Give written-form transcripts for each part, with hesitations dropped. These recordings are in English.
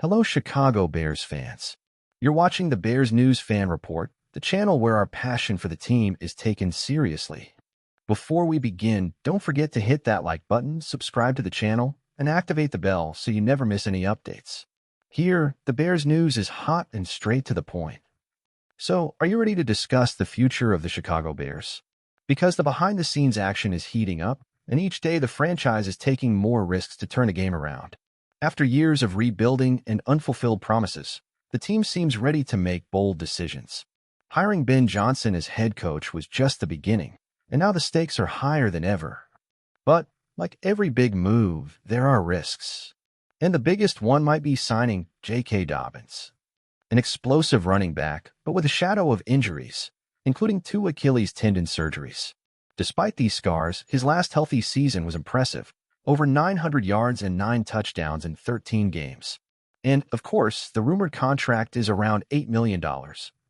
Hello, Chicago Bears fans. You're watching the Bears News Fan Report, the channel where our passion for the team is taken seriously. Before we begin, don't forget to hit that like button, subscribe to the channel, and activate the bell so you never miss any updates. Here, the Bears News is hot and straight to the point. So, are you ready to discuss the future of the Chicago Bears? Because the behind-the-scenes action is heating up, and each day the franchise is taking more risks to turn a game around. After years of rebuilding and unfulfilled promises, the team seems ready to make bold decisions. Hiring Ben Johnson as head coach was just the beginning, and now the stakes are higher than ever. But, like every big move, there are risks. And the biggest one might be signing J.K. Dobbins, an explosive running back, but with a shadow of injuries, including 2 Achilles tendon surgeries. Despite these scars, his last healthy season was impressive. Over 900 yards and 9 touchdowns in 13 games. And, of course, the rumored contract is around $8 million.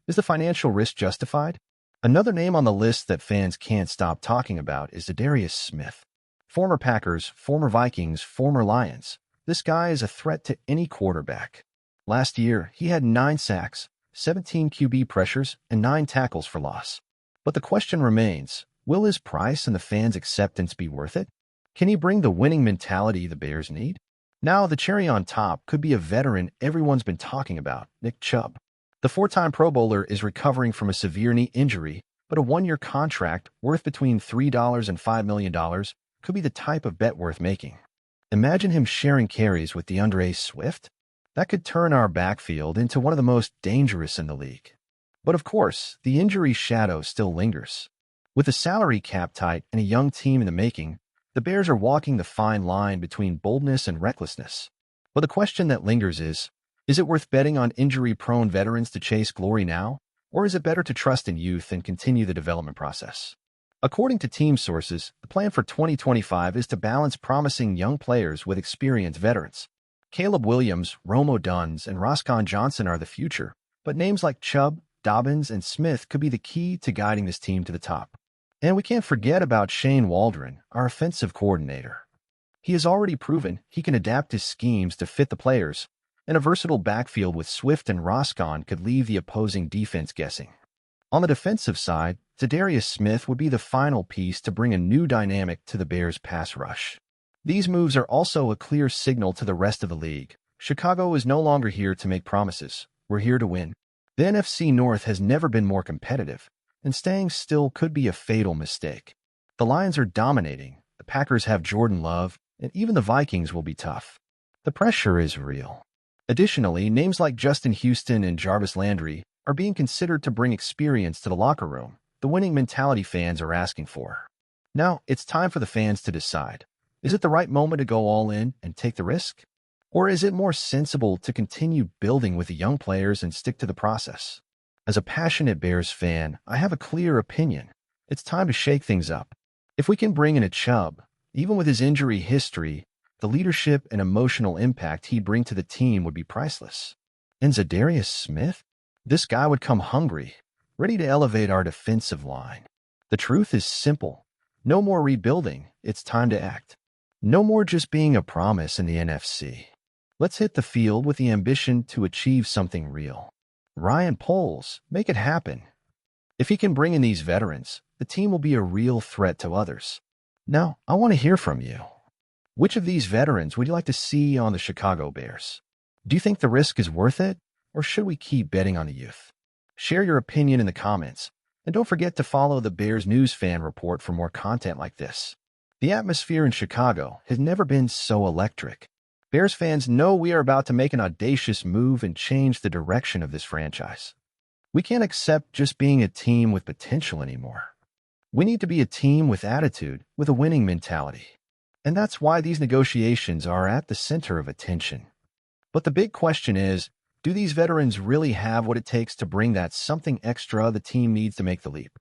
Is the financial risk justified? Another name on the list that fans can't stop talking about is Zadarius Smith. Former Packers, former Vikings, former Lions. This guy is a threat to any quarterback. Last year, he had 9 sacks, 17 QB pressures, and 9 tackles for loss. But the question remains, will his price and the fans' acceptance be worth it? Can he bring the winning mentality the Bears need? Now, the cherry on top could be a veteran everyone's been talking about, Nick Chubb. The 4-time Pro Bowler is recovering from a severe knee injury, but a 1-year contract worth between $3 and $5 million could be the type of bet worth making. Imagine him sharing carries with DeAndre Swift. That could turn our backfield into one of the most dangerous in the league. But of course, the injury shadow still lingers. With the salary cap tight and a young team in the making, the Bears are walking the fine line between boldness and recklessness. But the question that lingers is it worth betting on injury-prone veterans to chase glory now, or is it better to trust in youth and continue the development process? According to team sources, the plan for 2025 is to balance promising young players with experienced veterans. Caleb Williams, Rome Odunze, and Roscoe Johnson are the future, but names like Chubb, Dobbins, and Smith could be the key to guiding this team to the top. And we can't forget about Shane Waldron, our offensive coordinator. He has already proven he can adapt his schemes to fit the players, and a versatile backfield with Swift and Roscoe could leave the opposing defense guessing. On the defensive side, Zadarius Smith would be the final piece to bring a new dynamic to the Bears' pass rush. These moves are also a clear signal to the rest of the league. Chicago is no longer here to make promises. We're here to win. The NFC North has never been more competitive, and staying still could be a fatal mistake. The Lions are dominating, the Packers have Jordan Love, and even the Vikings will be tough. The pressure is real. Additionally, names like Justin Houston and Jarvis Landry are being considered to bring experience to the locker room, the winning mentality fans are asking for. Now, it's time for the fans to decide. Is it the right moment to go all in and take the risk? Or is it more sensible to continue building with the young players and stick to the process? As a passionate Bears fan, I have a clear opinion. It's time to shake things up. If we can bring in a Chubb, even with his injury history, the leadership and emotional impact he'd bring to the team would be priceless. And Zadarius Smith? This guy would come hungry, ready to elevate our defensive line. The truth is simple. No more rebuilding, it's time to act. No more just being a promise in the NFC. Let's hit the field with the ambition to achieve something real. Ryan Poles, make it happen. If he can bring in these veterans, the team will be a real threat to others. Now, I want to hear from you. Which of these veterans would you like to see on the Chicago Bears? Do you think the risk is worth it, or should we keep betting on the youth? Share your opinion in the comments, and don't forget to follow the Bears News Fan Report for more content like this. The atmosphere in Chicago has never been so electric. Bears fans know we are about to make an audacious move and change the direction of this franchise. We can't accept just being a team with potential anymore. We need to be a team with attitude, with a winning mentality. And that's why these negotiations are at the center of attention. But the big question is, do these veterans really have what it takes to bring that something extra the team needs to make the leap?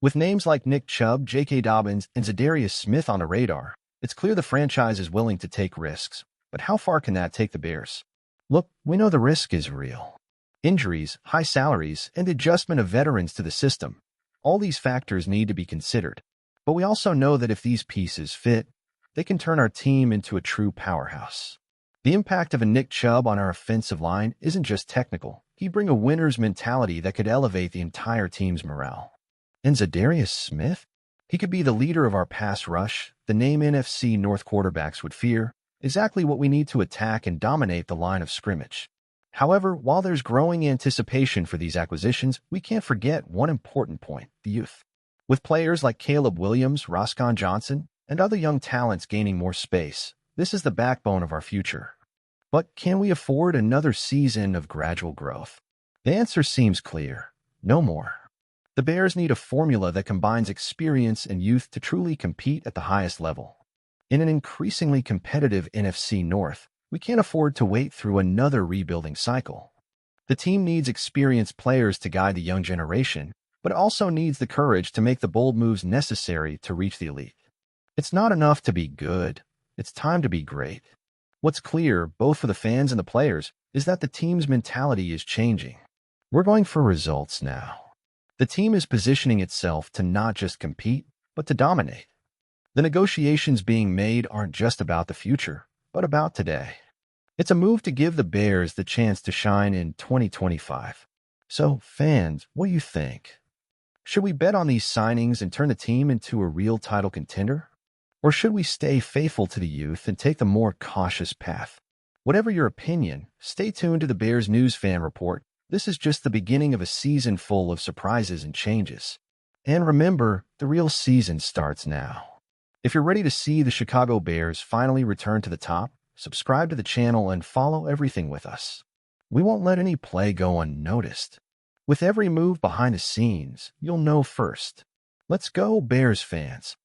With names like Nick Chubb, J.K. Dobbins, and Zadarius Smith on the radar, it's clear the franchise is willing to take risks. But how far can that take the Bears? Look, we know the risk is real. Injuries, high salaries, and adjustment of veterans to the system. All these factors need to be considered. But we also know that if these pieces fit, they can turn our team into a true powerhouse. The impact of a Nick Chubb on our offensive line isn't just technical. He'd bring a winner's mentality that could elevate the entire team's morale. And Zadarius Smith? He could be the leader of our pass rush, the name NFC North quarterbacks would fear, exactly what we need to attack and dominate the line of scrimmage. However, while there's growing anticipation for these acquisitions, we can't forget one important point: the youth. With players like Caleb Williams, Roscoe Johnson, and other young talents gaining more space, this is the backbone of our future. But can we afford another season of gradual growth? The answer seems clear: no more. The Bears need a formula that combines experience and youth to truly compete at the highest level. In an increasingly competitive NFC North, we can't afford to wait through another rebuilding cycle. The team needs experienced players to guide the young generation, but it also needs the courage to make the bold moves necessary to reach the elite. It's not enough to be good. It's time to be great. What's clear, both for the fans and the players, is that the team's mentality is changing. We're going for results now. The team is positioning itself to not just compete, but to dominate. The negotiations being made aren't just about the future, but about today. It's a move to give the Bears the chance to shine in 2025. So, fans, what do you think? Should we bet on these signings and turn the team into a real title contender? Or should we stay faithful to the youth and take the more cautious path? Whatever your opinion, stay tuned to the Bears News Fan Report. This is just the beginning of a season full of surprises and changes. And remember, the real season starts now. If you're ready to see the Chicago Bears finally return to the top, subscribe to the channel and follow everything with us. We won't let any play go unnoticed. With every move behind the scenes, you'll know first. Let's go, Bears fans.